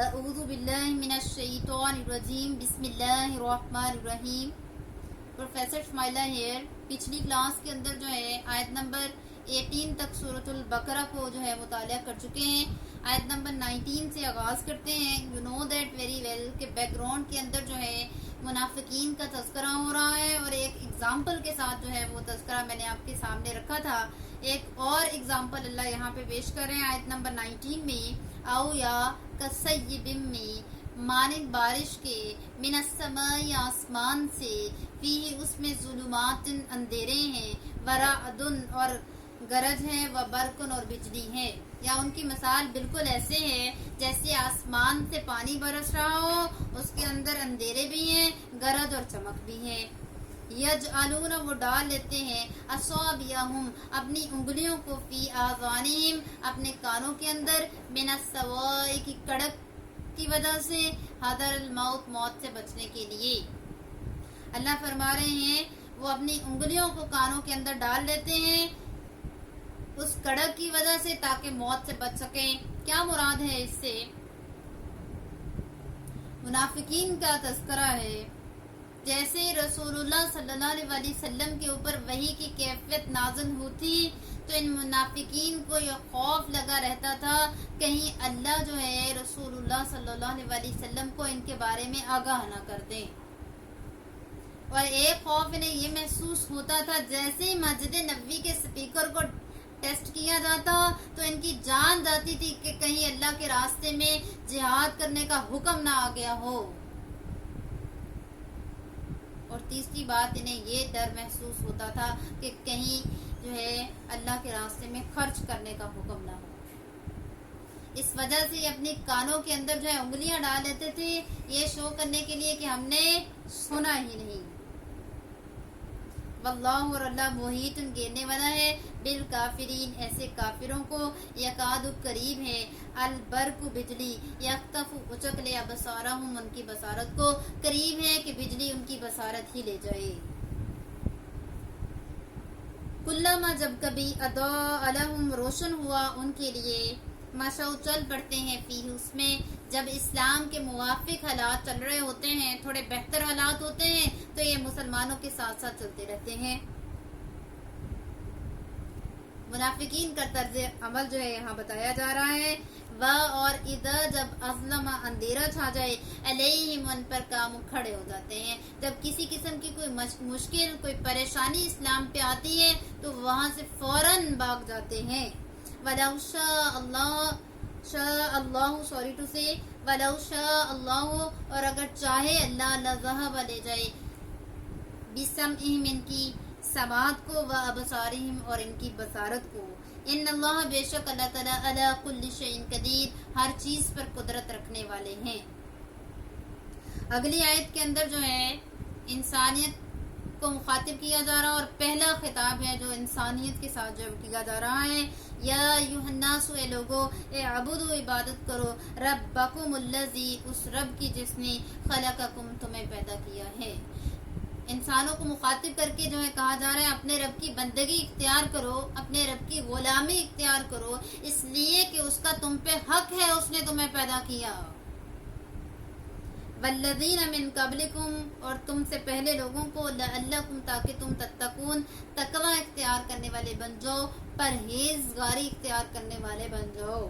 اعوذ باللہ من الشیطان الرجیم بسم اللہ الرحمن الرحیم. Professor Ismaila here. پچھلی کلاس کے اندر جو ہے آیت نمبر 18 تک سورۃ البقرہ کو جو ہے مطالعہ کر چکے ہیں. آیت نمبر 19 سے آغاز کرتے ہیں. You know that very well کہ بیک گراؤنڈ کے اندر جو ہے منافقین کا تذکرہ ہو رہا ہے اور ایک اگزامپل کے ساتھ جو ہے وہ تذکرہ میں نے آپ کے سامنے رکھا تھا. ایک اور اگزامپل اللہ یہاں پہ پیش کر رہے ہیں آیت نمبر 19 میں. او یا کسیب میں مانند بارش کے من السماء آسمان سے فیہ اس میں ظلمات اندھیرے ہیں ورعدن اور گرج ہے و برقن اور بجلی ہے. یا ان کی مثال بالکل ایسے ہے جیسے آسمان سے پانی برس رہا ہو, اس کے اندر اندھیرے بھی ہیں, گرج اور چمک بھی ہے. یجعلون وہ ڈال لیتے ہیں اصابعہم اپنی انگلیوں کو فی آذانہم اپنے کانوں کے اندر من السواء کی کڑک کی وجہ سے حذر الموت موت سے بچنے کے لیے. اللہ فرما رہے ہیں وہ اپنی انگلیوں کو کانوں کے اندر ڈال لیتے ہیں اس کڑک کی وجہ سے تاکہ موت سے بچ سکیں. کیا مراد ہے اس سے؟ منافقین کا تذکرہ ہے. جیسے رسول اللہ صلی اللہ علیہ وسلم کے اوپر وحی کی کیفیت نازل ہوتی تو ان منافقین کو یہ خوف لگا رہتا تھا کہیں اللہ جو ہے رسول اللہ صلی اللہ علیہ وسلم کو ان کے بارے میں آگاہ نہ کر دیں. اور ایک خوف انہیں یہ محسوس ہوتا تھا جیسے مسجد نبوی کے سپیکر کو ٹیسٹ کیا جاتا تو ان کی جان جاتی تھی کہ کہیں اللہ کے راستے میں جہاد کرنے کا حکم نہ آ گیا ہو. اور تیسری بات انہیں یہ ڈر محسوس ہوتا تھا کہ کہیں جو ہے اللہ کے راستے میں خرچ کرنے کا حکم نہ ہو. اس وجہ سے یہ اپنی کانوں کے اندر جو ہے انگلیاں ڈال لیتے تھے یہ شو کرنے کے لیے کہ ہم نے سنا ہی نہیں. واللہ اور اللہ محیط گھیرنے والا ہے بالکافرین ایسے کافروں کو. یکاد قریب ہے البرق بجلی یخطف اچک لے ابصارہم ان کی بصارت کو, قریب ہے کہ بجلی ان کی بصارت ہی لے جائے. کلما جب کبھی اضاء لہم روشن ہوا ان کے لیے مشوا چل پڑتے ہیں فیہ اس میں. جب اسلام کے موافق حالات چل رہے ہوتے ہیں تھوڑے بہتر حالات ہوتے ہیں تو یہ مسلمانوں کے ساتھ ساتھ چلتے رہتے ہیں. منافقین کا طرز عمل جو ہے یہاں بتایا جا رہا ہے. اور اذا جب اظلم اندھیرا چھا جائے علیہم ان پر کام کھڑے ہو جاتے ہیں. جب کسی قسم کی کوئی مشکل کوئی پریشانی اسلام پہ آتی ہے تو وہاں سے فوراً بھاگ جاتے ہیں. وَلَوْ شاء اللہ اور اگر چاہے اللہ لذہب لے جائے بسمعہم ان کی سماعت کو و ابصارہم اور ان کی بصارت کو. ان اللہ بے شک اللہ تعالیٰ علی کل شیء قدیر ہر چیز پر قدرت رکھنے والے ہیں. اگلی آیت کے اندر جو ہے انسانیت کو مخاطب کیا جا رہا اور پہلا خطاب ہے جو انسانیت کے ساتھ جو کیا جا رہا ہے. یا ایھا الناس اے لوگو اعبدوا عبادت کرو ربکم الذی اس رب کی جس نے خلقکم تمہیں پیدا کیا ہے. انسانوں کو مخاطب کر کے جو ہے کہا جا رہا ہے اپنے رب کی بندگی اختیار کرو, اپنے رب کی غلامی اختیار کرو اس لیے کہ اس کا تم پہ حق ہے, اس نے تمہیں پیدا کیا. والذین من قبلکم اور تم سے پہلے لوگوں کو لعلکم تاکہ تم تتقون تقوی اختیار کرنے والے بن جاؤ, پرہیزگاری اختیار کرنے والے بن جاؤ.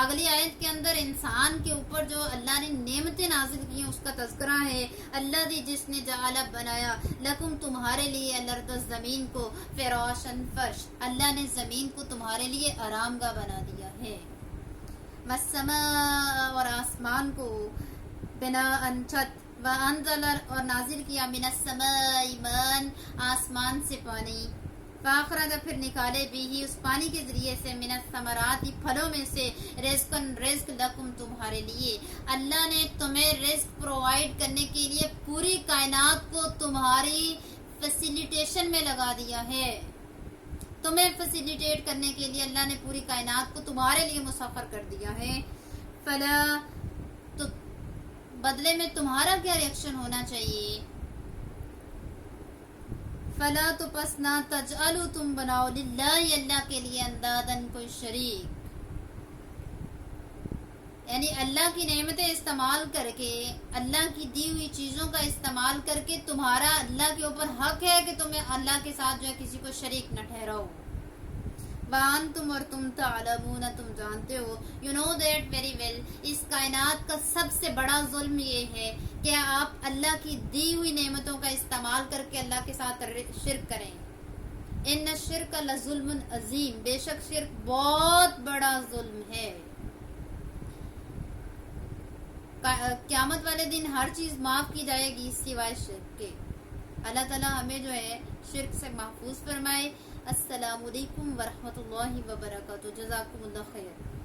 اگلی آیت کے اندر انسان کے اوپر جو اللہ نے نعمتیں نازل کی ہیں اس کا تذکرہ ہے. اللہ دی جس نے جعل بنایا لکم تمہارے لیے الارض زمین کو فراشن فرش, اللہ نے زمین کو تمہارے لیے آرام گاہ بنا دیا ہے. والسماء اور آسمان کو بناء چھت وانزل اور نازل کیا من السماء ماء آسمان سے پانی فاخرج پھر نکالے بھی اس پانی کے ذریعے سے من الثمرات پھلوں میں سے رزقن رزق لکم تمہارے لیے. اللہ نے تمہیں رزق پرووائڈ کرنے کے لیے پوری کائنات کو تمہاری فیسیلیٹیشن میں لگا دیا ہے. تمہیں فیسیلیٹیٹ کرنے کے لیے اللہ نے پوری کائنات کو تمہارے لیے مسخر کر دیا ہے. فلا تو بدلے میں تمہارا کیا ریئیکشن ہونا چاہیے؟ فلا تو پس نہ تجعلوا تم بناؤ للہ اللہ کے لیے اندادن کوئی شریک. یعنی اللہ کی نعمتیں استعمال کر کے، اللہ کی دی ہوئی چیزوں کا استعمال کر کے تمہارا اللہ کے اوپر حق ہے کہ تمہیں اللہ کے ساتھ جو ہے کسی کو شریک نہ ٹھہراؤ. وَأَنْتُمْ اور تم تعلمون تم جانتے ہو، you know that very well، اس کائنات کا سب سے بڑا ظلم یہ ہے کہ آپ اللہ کی دی ہوئی نعمتوں کا استعمال کر کے اللہ کے ساتھ شرک کریں. ان الشرک لظلم عظیم، بے شک شرک بہت بڑا ظلم ہے. قیامت والے دن ہر چیز معاف کی جائے گی سوائے شرک کے. اللہ تعالیٰ ہمیں جو ہے شرک سے محفوظ فرمائے. السلام علیکم ورحمۃ اللہ وبرکاتہ. جزاکم اللہ خیر.